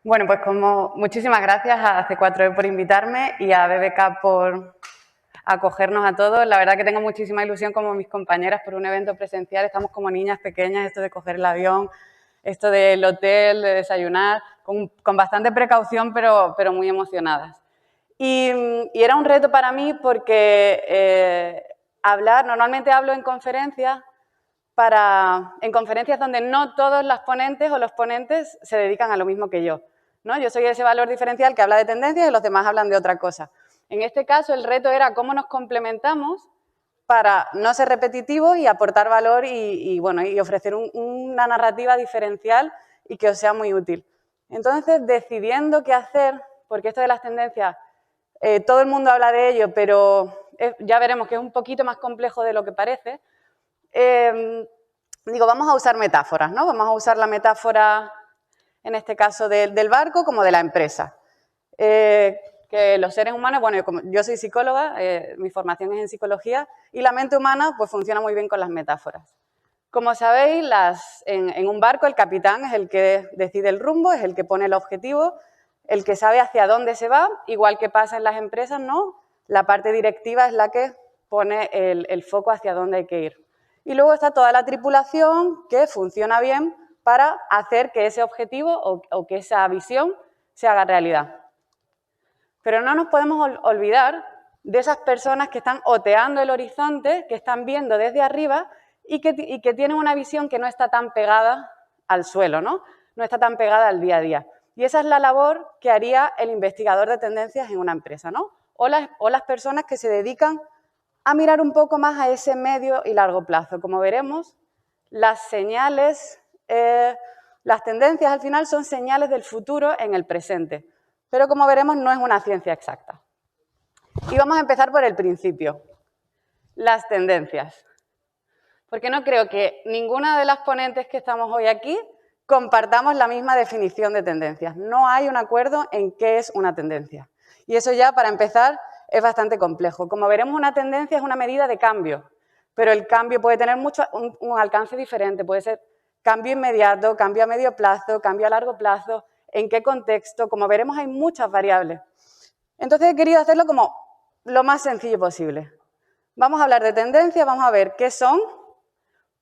Bueno, pues muchísimas gracias a C4E por invitarme y a BBK por acogernos a todos. La verdad que tengo muchísima ilusión como mis compañeras por un evento presencial. Estamos como niñas pequeñas, esto de coger el avión, esto del hotel, de desayunar, con bastante precaución, pero muy emocionadas. Y era un reto para mí porque normalmente hablo en conferencias, en conferencias donde no todos las ponentes o los ponentes se dedican a lo mismo que yo, ¿no? Yo soy ese valor diferencial que habla de tendencias y los demás hablan de otra cosa. En este caso, el reto era cómo nos complementamos para no ser repetitivos y aportar valor y ofrecer una narrativa diferencial y que os sea muy útil. Entonces, decidiendo qué hacer, porque esto de las tendencias, todo el mundo habla de ello, pero ya veremos que es un poquito más complejo de lo que parece. Digo, vamos a usar metáforas, ¿no? Vamos a usar la metáfora, en este caso, del barco como de la empresa. Que los seres humanos, bueno, yo soy psicóloga, mi formación es en psicología, y la mente humana pues funciona muy bien con las metáforas. Como sabéis, en un barco el capitán es el que decide el rumbo, es el que pone el objetivo, el que sabe hacia dónde se va, igual que pasa en las empresas, ¿no? La parte directiva es la que pone el foco hacia dónde hay que ir. Y luego está toda la tripulación que funciona bien para hacer que ese objetivo o que esa visión se haga realidad. Pero no nos podemos olvidar de esas personas que están oteando el horizonte, que están viendo desde arriba y que tienen una visión que no está tan pegada al suelo, ¿no? No está tan pegada al día a día. Y esa es la labor que haría el investigador de tendencias en una empresa, ¿no? O las personas que se dedican a mirar un poco más a ese medio y largo plazo. Como veremos, las señales, las tendencias al final son señales del futuro en el presente. Pero como veremos, no es una ciencia exacta. Y vamos a empezar por el principio, las tendencias. Porque no creo que ninguna de las ponentes que estamos hoy aquí compartamos la misma definición de tendencias. No hay un acuerdo en qué es una tendencia. Y eso ya, para empezar, es bastante complejo. Como veremos, una tendencia es una medida de cambio, pero el cambio puede tener un alcance diferente. Puede ser cambio inmediato, cambio a medio plazo, cambio a largo plazo, en qué contexto. Como veremos, hay muchas variables. Entonces he querido hacerlo como lo más sencillo posible. Vamos a hablar de tendencias, vamos a ver qué son,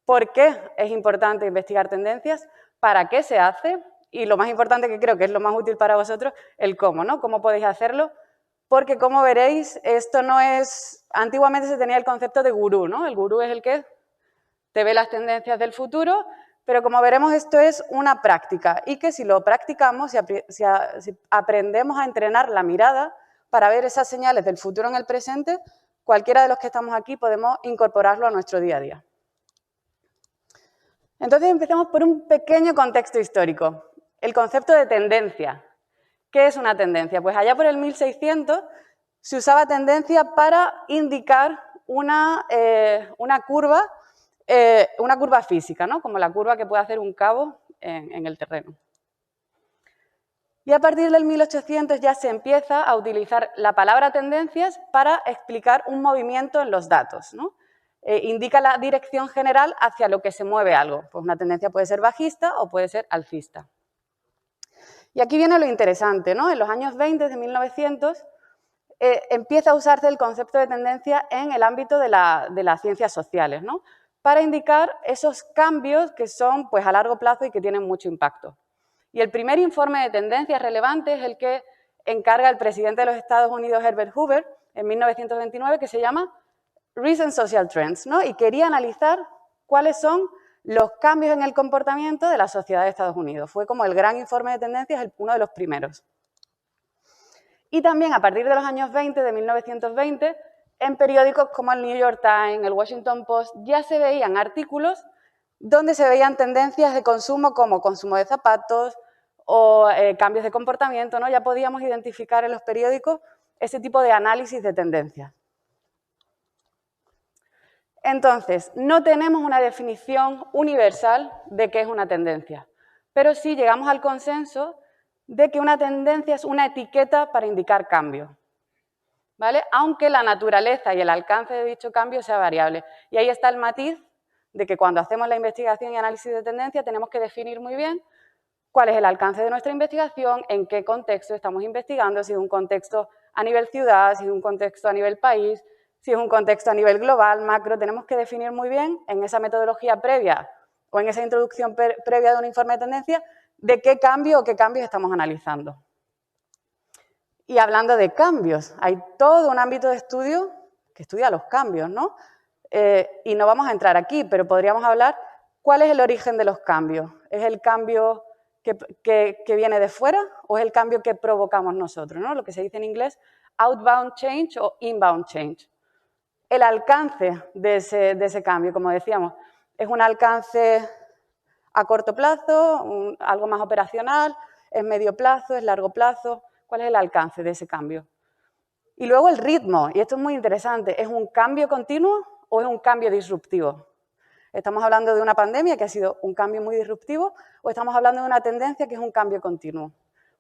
por qué es importante investigar tendencias, para qué se hace y lo más importante, que creo que es lo más útil para vosotros, el cómo, ¿no? Cómo podéis hacerlo, porque como veréis, esto no es... Antiguamente se tenía el concepto de gurú, ¿no? El gurú es el que te ve las tendencias del futuro, pero como veremos esto es una práctica y que si lo practicamos, si aprendemos a entrenar la mirada para ver esas señales del futuro en el presente, cualquiera de los que estamos aquí podemos incorporarlo a nuestro día a día. Entonces empecemos por un pequeño contexto histórico, el concepto de tendencia. ¿Qué es una tendencia? Pues allá por el 1600 se usaba tendencia para indicar una curva física, ¿no? Como la curva que puede hacer un cabo en el terreno. Y a partir del 1800 ya se empieza a utilizar la palabra tendencias para explicar un movimiento en los datos, ¿no? Indica la dirección general hacia lo que se mueve algo. Pues una tendencia puede ser bajista o puede ser alcista. Y aquí viene lo interesante, ¿no? En los años 20 de 1900 empieza a usarse el concepto de tendencia en el ámbito de las ciencias sociales, ¿no? Para indicar esos cambios que son pues, a largo plazo y que tienen mucho impacto. Y el primer informe de tendencias relevante es el que encarga el presidente de los Estados Unidos, Herbert Hoover, en 1929, que se llama Recent Social Trends, ¿no? Y quería analizar cuáles son los cambios en el comportamiento de la sociedad de Estados Unidos. Fue como el gran informe de tendencias, uno de los primeros. Y también a partir de los años 20, de 1920, en periódicos como el New York Times, el Washington Post, ya se veían artículos donde se veían tendencias de consumo como consumo de zapatos o cambios de comportamiento, ¿no? Ya podíamos identificar en los periódicos ese tipo de análisis de tendencias. Entonces, no tenemos una definición universal de qué es una tendencia, pero sí llegamos al consenso de que una tendencia es una etiqueta para indicar cambio, ¿vale? Aunque la naturaleza y el alcance de dicho cambio sea variable. Y ahí está el matiz de que cuando hacemos la investigación y análisis de tendencia tenemos que definir muy bien cuál es el alcance de nuestra investigación, en qué contexto estamos investigando, si es un contexto a nivel ciudad, si es un contexto a nivel país, si es un contexto a nivel global, macro. Tenemos que definir muy bien en esa metodología previa o en esa introducción previa de un informe de tendencia de qué cambio o qué cambios estamos analizando. Y hablando de cambios, hay todo un ámbito de estudio que estudia los cambios, ¿no? Y no vamos a entrar aquí, pero podríamos hablar cuál es el origen de los cambios. ¿Es el cambio que viene de fuera o es el cambio que provocamos nosotros, ¿no? Lo que se dice en inglés outbound change o inbound change. El alcance de ese cambio, como decíamos, es un alcance a corto plazo, algo más operacional, es medio plazo, es largo plazo. ¿Cuál es el alcance de ese cambio? Y luego el ritmo, y esto es muy interesante, ¿es un cambio continuo o es un cambio disruptivo? ¿Estamos hablando de una pandemia que ha sido un cambio muy disruptivo o estamos hablando de una tendencia que es un cambio continuo?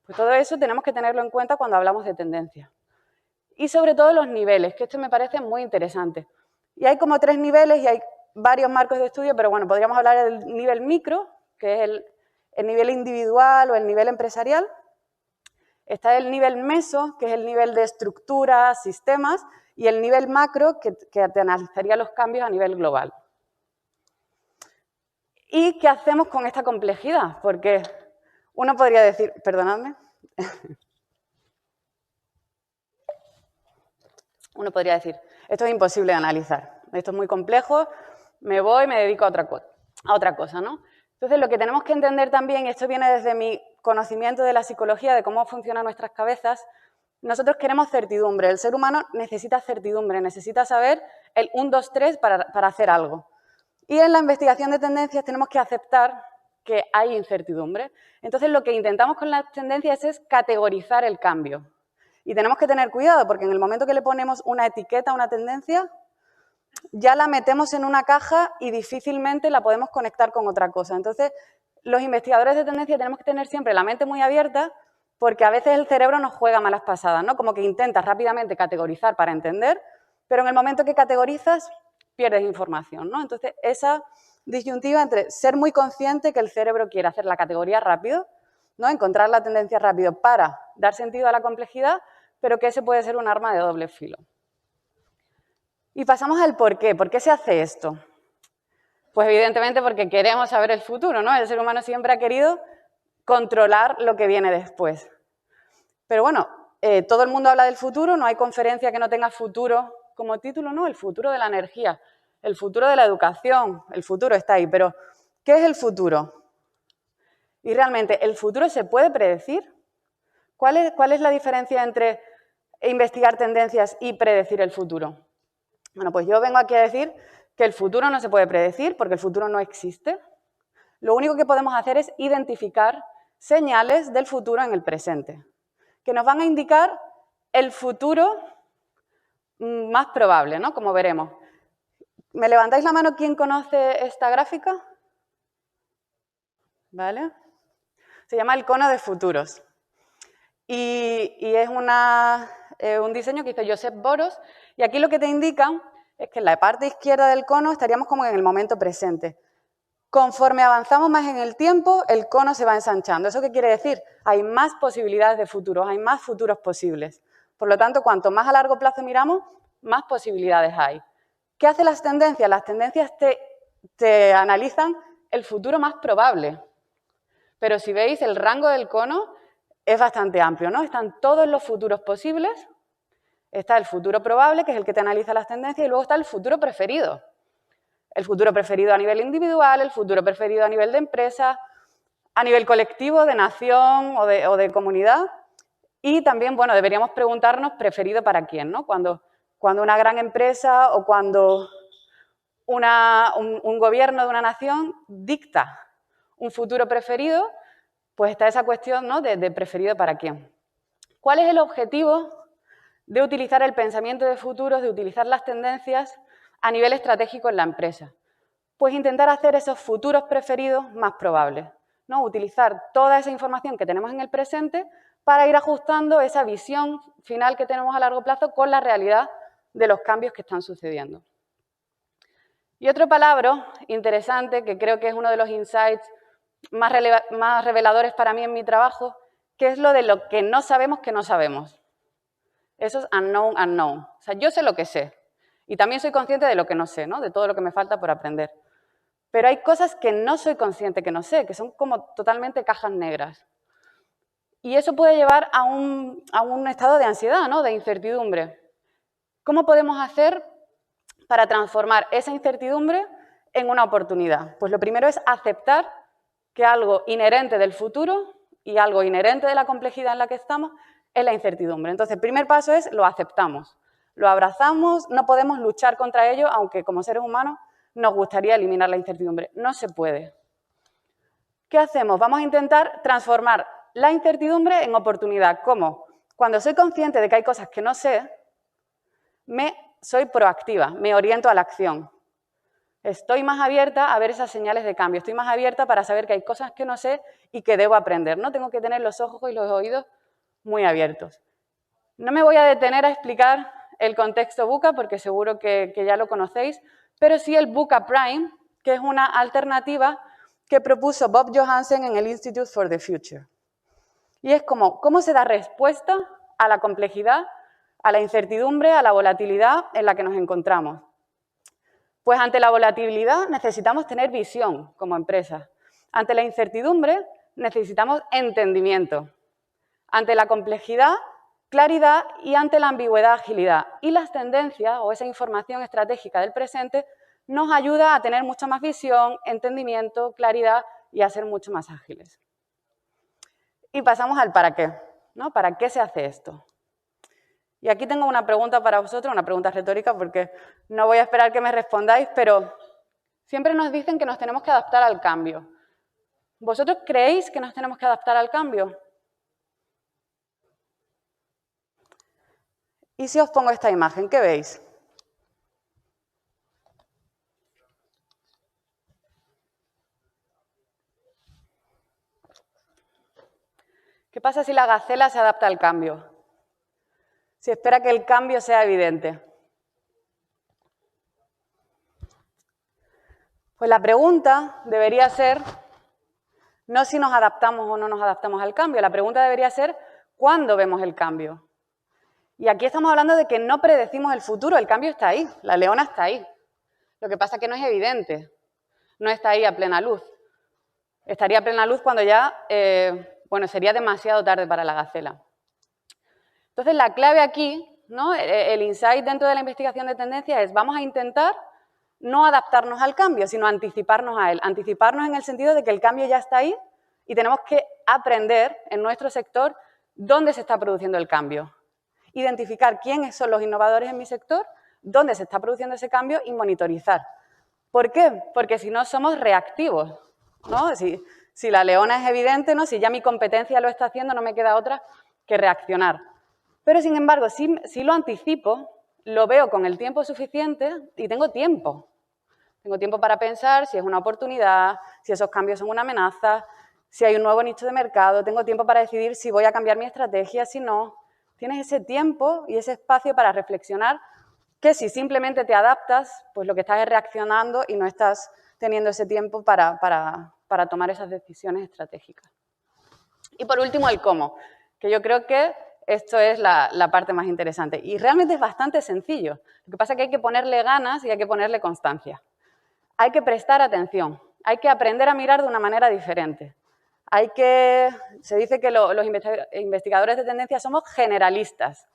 Pues todo eso tenemos que tenerlo en cuenta cuando hablamos de tendencia. Y sobre todo los niveles, que esto me parece muy interesante. Y hay como 3 niveles y hay varios marcos de estudio, pero bueno, podríamos hablar del nivel micro, que es el nivel individual o el nivel empresarial. Está el nivel meso, que es el nivel de estructuras, sistemas, y el nivel macro, que te analizaría los cambios a nivel global. ¿Y qué hacemos con esta complejidad? Porque uno podría decir, perdonadme, uno podría decir, esto es imposible de analizar, esto es muy complejo, me voy, me dedico a otra cosa, ¿no? Entonces, lo que tenemos que entender también, y esto viene desde mi conocimiento de la psicología, de cómo funcionan nuestras cabezas, nosotros queremos certidumbre, el ser humano necesita certidumbre, necesita saber el 1, 2, 3 para hacer algo. Y en la investigación de tendencias tenemos que aceptar que hay incertidumbre. Entonces, lo que intentamos con las tendencias es categorizar el cambio. Y tenemos que tener cuidado, porque en el momento que le ponemos una etiqueta a una tendencia, ya la metemos en una caja y difícilmente la podemos conectar con otra cosa. Entonces, los investigadores de tendencia tenemos que tener siempre la mente muy abierta, porque a veces el cerebro nos juega malas pasadas, ¿no? Como que intentas rápidamente categorizar para entender, pero en el momento que categorizas, pierdes información, ¿no? Entonces, esa disyuntiva entre ser muy consciente que el cerebro quiere hacer la categoría rápido, ¿no? Encontrar la tendencia rápido para dar sentido a la complejidad, pero que ese puede ser un arma de doble filo. Y pasamos al por qué. ¿Por qué se hace esto? Pues evidentemente porque queremos saber el futuro, ¿no? El ser humano siempre ha querido controlar lo que viene después. Pero bueno, todo el mundo habla del futuro, no hay conferencia que no tenga futuro como título, ¿no? El futuro de la energía, el futuro de la educación, el futuro está ahí. Pero, ¿qué es el futuro? Y realmente, ¿el futuro se puede predecir? ¿Cuál es la diferencia entre investigar tendencias y predecir el futuro? Bueno, pues yo vengo aquí a decir que el futuro no se puede predecir porque el futuro no existe. Lo único que podemos hacer es identificar señales del futuro en el presente, que nos van a indicar el futuro más probable, ¿no? Como veremos. ¿Me levantáis la mano quién conoce esta gráfica? ¿Vale? Se llama el cono de futuros. Y es un diseño que hizo Josep Boros, y aquí lo que te indica es que en la parte izquierda del cono estaríamos como en el momento presente. Conforme avanzamos más en el tiempo, el cono se va ensanchando. ¿Eso qué quiere decir? Hay más posibilidades de futuros, hay más futuros posibles. Por lo tanto, cuanto más a largo plazo miramos, más posibilidades hay. ¿Qué hacen las tendencias? Las tendencias te analizan el futuro más probable. Pero si veis, el rango del cono es bastante amplio, ¿no? Están todos los futuros posibles. Está el futuro probable, que es el que te analiza las tendencias, y luego está el futuro preferido. El futuro preferido a nivel individual, el futuro preferido a nivel de empresa, a nivel colectivo, de nación o de comunidad. Y también, bueno, deberíamos preguntarnos preferido para quién, ¿no? Cuando una gran empresa o cuando un gobierno de una nación dicta un futuro preferido, pues está esa cuestión, ¿no? de preferido para quién. ¿Cuál es el objetivo de utilizar el pensamiento de futuros, de utilizar las tendencias a nivel estratégico en la empresa? Pues intentar hacer esos futuros preferidos más probables, ¿no? Utilizar toda esa información que tenemos en el presente para ir ajustando esa visión final que tenemos a largo plazo con la realidad de los cambios que están sucediendo. Y otro palabra interesante, que creo que es uno de los insights más reveladores para mí en mi trabajo, que es lo de lo que no sabemos que no sabemos. Eso es unknown, unknown. O sea, yo sé lo que sé. Y también soy consciente de lo que no sé, ¿no? De todo lo que me falta por aprender. Pero hay cosas que no soy consciente que no sé, que son como totalmente cajas negras. Y eso puede llevar a un estado de ansiedad, ¿no? De incertidumbre. ¿Cómo podemos hacer para transformar esa incertidumbre en una oportunidad? Pues lo primero es aceptar que algo inherente del futuro y algo inherente de la complejidad en la que estamos es la incertidumbre. Entonces, el primer paso es lo aceptamos, lo abrazamos, no podemos luchar contra ello, aunque como seres humanos nos gustaría eliminar la incertidumbre. No se puede. ¿Qué hacemos? Vamos a intentar transformar la incertidumbre en oportunidad. ¿Cómo? Cuando soy consciente de que hay cosas que no sé, soy proactiva, me oriento a la acción. Estoy más abierta a ver esas señales de cambio, estoy más abierta para saber que hay cosas que no sé y que debo aprender. No tengo que tener los ojos y los oídos muy abiertos. No me voy a detener a explicar el contexto VUCA porque seguro que ya lo conocéis, pero sí el VUCA Prime, que es una alternativa que propuso Bob Johansen en el Institute for the Future. Y es como, ¿cómo se da respuesta a la complejidad, a la incertidumbre, a la volatilidad en la que nos encontramos? Pues ante la volatilidad necesitamos tener visión como empresa. Ante la incertidumbre necesitamos entendimiento. Ante la complejidad, claridad y ante la ambigüedad, agilidad. Y las tendencias o esa información estratégica del presente nos ayuda a tener mucha más visión, entendimiento, claridad y a ser mucho más ágiles. Y pasamos al para qué, ¿no? ¿Para qué se hace esto? Y aquí tengo una pregunta para vosotros, una pregunta retórica, porque no voy a esperar que me respondáis, pero siempre nos dicen que nos tenemos que adaptar al cambio. ¿Vosotros creéis que nos tenemos que adaptar al cambio? Y si os pongo esta imagen, ¿qué veis? ¿Qué pasa si la gacela se adapta al cambio? Si espera que el cambio sea evidente. Pues la pregunta debería ser, no si nos adaptamos o no nos adaptamos al cambio, la pregunta debería ser, ¿cuándo vemos el cambio? Y aquí estamos hablando de que no predecimos el futuro, el cambio está ahí, la leona está ahí. Lo que pasa es que no es evidente, no está ahí a plena luz. Estaría a plena luz cuando ya, bueno, sería demasiado tarde para la gacela. Entonces, la clave aquí, ¿no? El insight dentro de la investigación de tendencias es, vamos a intentar no adaptarnos al cambio, sino anticiparnos a él. Anticiparnos en el sentido de que el cambio ya está ahí y tenemos que aprender en nuestro sector dónde se está produciendo el cambio. Identificar quiénes son los innovadores en mi sector, dónde se está produciendo ese cambio y monitorizar. ¿Por qué? Porque si no somos reactivos, ¿no? Si la leona es evidente, ¿no? Si ya mi competencia lo está haciendo, no me queda otra que reaccionar. Pero, sin embargo, si lo anticipo, lo veo con el tiempo suficiente y tengo tiempo. Tengo tiempo para pensar si es una oportunidad, si esos cambios son una amenaza, si hay un nuevo nicho de mercado, tengo tiempo para decidir si voy a cambiar mi estrategia, si no. Tienes ese tiempo y ese espacio para reflexionar que si simplemente te adaptas, pues lo que estás es reaccionando y no estás teniendo ese tiempo para tomar esas decisiones estratégicas. Y por último, el cómo, que yo creo que esto es la parte más interesante. Y realmente es bastante sencillo. Lo que pasa es que hay que ponerle ganas y hay que ponerle constancia. Hay que prestar atención, hay que aprender a mirar de una manera diferente. Se dice que los investigadores de tendencia somos generalistas.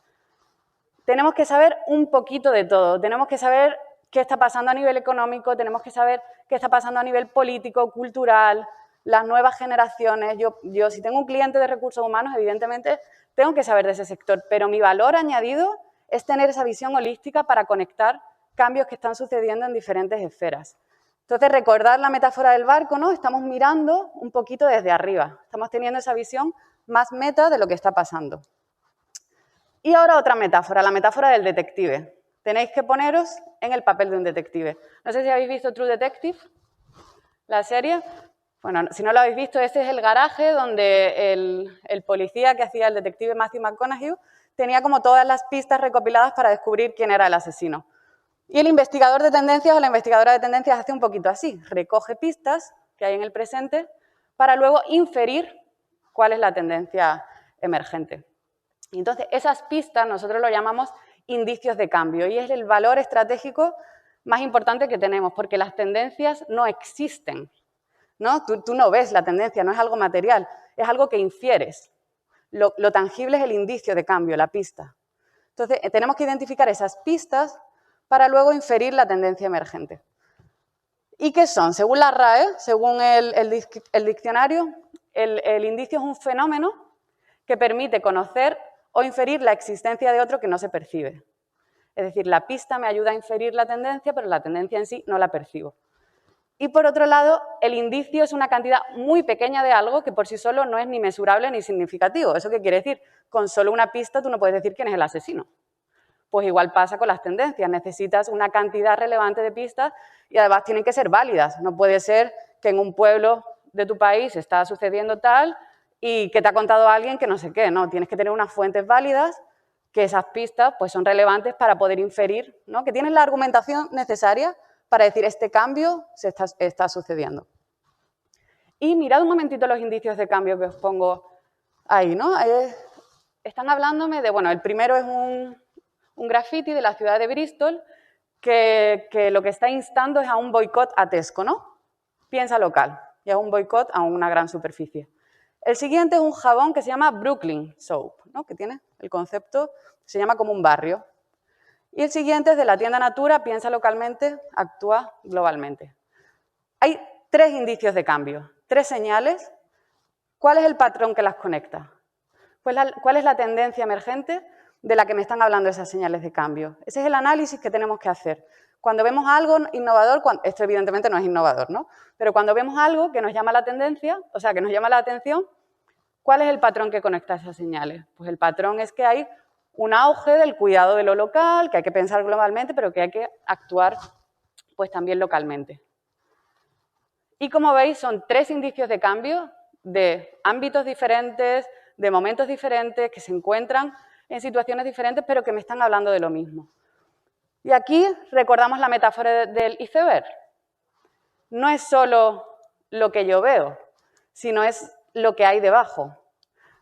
Tenemos que saber un poquito de todo, tenemos que saber qué está pasando a nivel económico, tenemos que saber qué está pasando a nivel político, cultural, las nuevas generaciones. Yo si tengo un cliente de recursos humanos, evidentemente tengo que saber de ese sector, pero mi valor añadido es tener esa visión holística para conectar cambios que están sucediendo en diferentes esferas. Entonces, recordar la metáfora del barco, ¿no? Estamos mirando un poquito desde arriba, estamos teniendo esa visión más meta de lo que está pasando. Y ahora otra metáfora, la metáfora del detective. Tenéis que poneros en el papel de un detective. No sé si habéis visto True Detective, la serie. Bueno, si no lo habéis visto, ese es el garaje donde el policía que hacía el detective Matthew McConaughey tenía como todas las pistas recopiladas para descubrir quién era el asesino. Y el investigador de tendencias o la investigadora de tendencias hace un poquito así, recoge pistas que hay en el presente para luego inferir cuál es la tendencia emergente. Y entonces, esas pistas nosotros lo llamamos indicios de cambio y es el valor estratégico más importante que tenemos, porque las tendencias no existen, ¿no? Tú no ves la tendencia, no es algo material, es algo que infieres. Lo tangible es el indicio de cambio, la pista. Entonces, tenemos que identificar esas pistas para luego inferir la tendencia emergente. ¿Y qué son? Según la RAE, según el diccionario, el indicio es un fenómeno que permite conocer o inferir la existencia de otro que no se percibe. Es decir, la pista me ayuda a inferir la tendencia, pero la tendencia en sí no la percibo. Y por otro lado, el indicio es una cantidad muy pequeña de algo que por sí solo no es ni mesurable ni significativo. ¿Eso qué quiere decir? Con solo una pista tú no puedes decir quién es el asesino. Pues igual pasa con las tendencias, necesitas una cantidad relevante de pistas y además tienen que ser válidas. No puede ser que en un pueblo de tu país está sucediendo tal y que te ha contado alguien que no sé qué, no, tienes que tener unas fuentes válidas, que esas pistas pues, son relevantes para poder inferir, ¿no? Que tienen la argumentación necesaria para decir este cambio se está sucediendo. Y mirad un momentito los indicios de cambio que os pongo ahí, ¿no? Están hablándome de, bueno, el primero es un graffiti de la ciudad de Bristol que lo que está instando es a un boicot a Tesco, ¿no? Piensa local y a un boicot a una gran superficie. El siguiente es un jabón que se llama Brooklyn Soap, ¿no? Que tiene el concepto, se llama como un barrio. Y el siguiente es de la tienda Natura, piensa localmente, actúa globalmente. Hay 3 indicios de cambio, 3 señales. ¿Cuál es el patrón que las conecta? Pues ¿cuál es la tendencia emergente de la que me están hablando esas señales de cambio? Ese es el análisis que tenemos que hacer. Cuando vemos algo innovador, esto evidentemente no es innovador, ¿no? Pero cuando vemos algo que nos llama la tendencia, o sea, que nos llama la atención, ¿cuál es el patrón que conecta esas señales? Pues el patrón es que hay un auge del cuidado de lo local, que hay que pensar globalmente, pero que hay que actuar pues también localmente. Y como veis, son 3 indicios de cambio de ámbitos diferentes, de momentos diferentes, que se encuentran en situaciones diferentes, pero que me están hablando de lo mismo. Y aquí recordamos la metáfora del iceberg. No es solo lo que yo veo, sino es lo que hay debajo.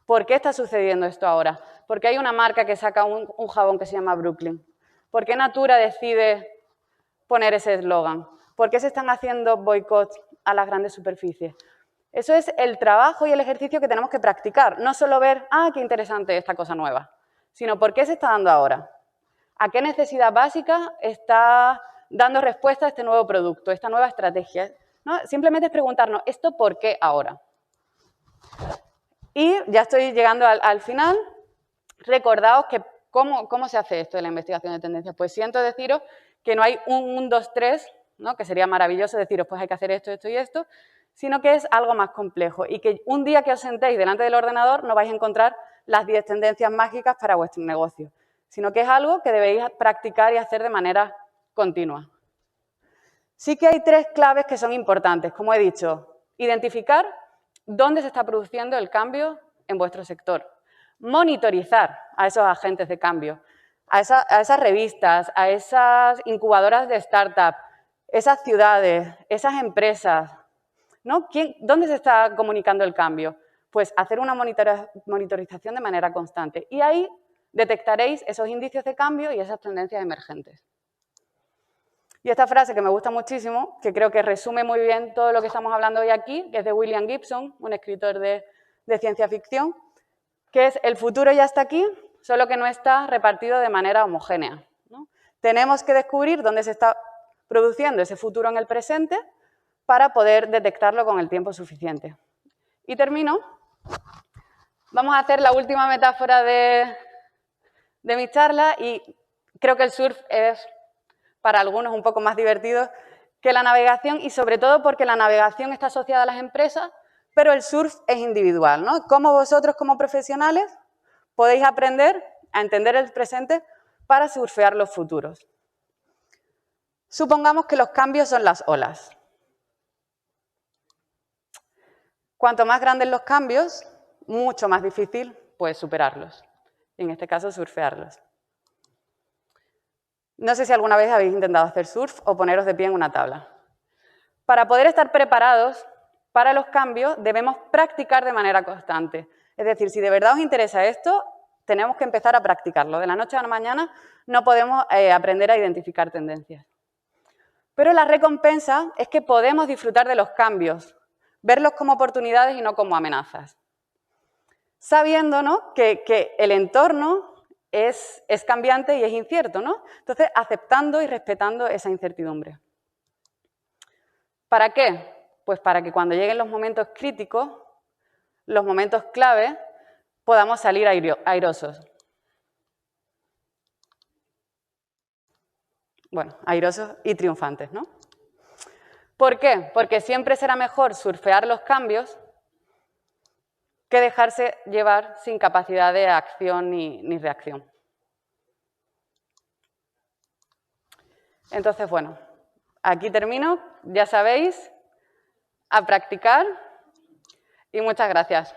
¿Por qué está sucediendo esto ahora? ¿Por qué hay una marca que saca un jabón que se llama Brooklyn? ¿Por qué Natura decide poner ese eslogan? ¿Por qué se están haciendo boicots a las grandes superficies? Eso es el trabajo y el ejercicio que tenemos que practicar. No solo ver, qué interesante esta cosa nueva, sino por qué se está dando ahora. ¿A qué necesidad básica está dando respuesta a este nuevo producto, esta nueva estrategia? ¿No? Simplemente es preguntarnos, ¿esto por qué ahora? Y ya estoy llegando al final. Recordaos que ¿cómo se hace esto de la investigación de tendencias? Pues siento deciros que no hay un 1, 2, 3, ¿no? Que sería maravilloso deciros, pues hay que hacer esto, esto y esto, sino que es algo más complejo y que un día que os sentéis delante del ordenador no vais a encontrar las 10 tendencias mágicas para vuestro negocio, sino que es algo que debéis practicar y hacer de manera continua. Sí que hay 3 claves que son importantes, como he dicho, identificar dónde se está produciendo el cambio en vuestro sector, monitorizar a esos agentes de cambio, a esas revistas, a esas incubadoras de startup, esas ciudades, esas empresas, ¿no? ¿Dónde se está comunicando el cambio? Pues hacer una monitorización de manera constante y ahí detectaréis esos indicios de cambio y esas tendencias emergentes. Y esta frase que me gusta muchísimo, que creo que resume muy bien todo lo que estamos hablando hoy aquí, que es de William Gibson, un escritor de ciencia ficción, que es: el futuro ya está aquí, solo que no está repartido de manera homogénea, ¿no? Tenemos que descubrir dónde se está produciendo ese futuro en el presente para poder detectarlo con el tiempo suficiente. Y termino. Vamos a hacer la última metáfora de mi charla y creo que el surf es para algunos un poco más divertido que la navegación y sobre todo porque la navegación está asociada a las empresas, pero el surf es individual, ¿no? Cómo vosotros como profesionales podéis aprender a entender el presente para surfear los futuros. Supongamos que los cambios son las olas. Cuanto más grandes los cambios, mucho más difícil pues superarlos. En este caso, surfearlos. No sé si alguna vez habéis intentado hacer surf o poneros de pie en una tabla. Para poder estar preparados, para los cambios debemos practicar de manera constante. Es decir, si de verdad os interesa esto, tenemos que empezar a practicarlo. De la noche a la mañana no podemos aprender a identificar tendencias. Pero la recompensa es que podemos disfrutar de los cambios, verlos como oportunidades y no como amenazas. Sabiendo, ¿no?, que el entorno es cambiante y es incierto, ¿no? Entonces, aceptando y respetando esa incertidumbre. ¿Para qué? Pues para que cuando lleguen los momentos críticos, los momentos clave, podamos salir airosos. Bueno, airosos y triunfantes, ¿no? ¿Por qué? Porque siempre será mejor surfear los cambios que dejarse llevar sin capacidad de acción ni reacción. Entonces, bueno, aquí termino. Ya sabéis, a practicar y muchas gracias.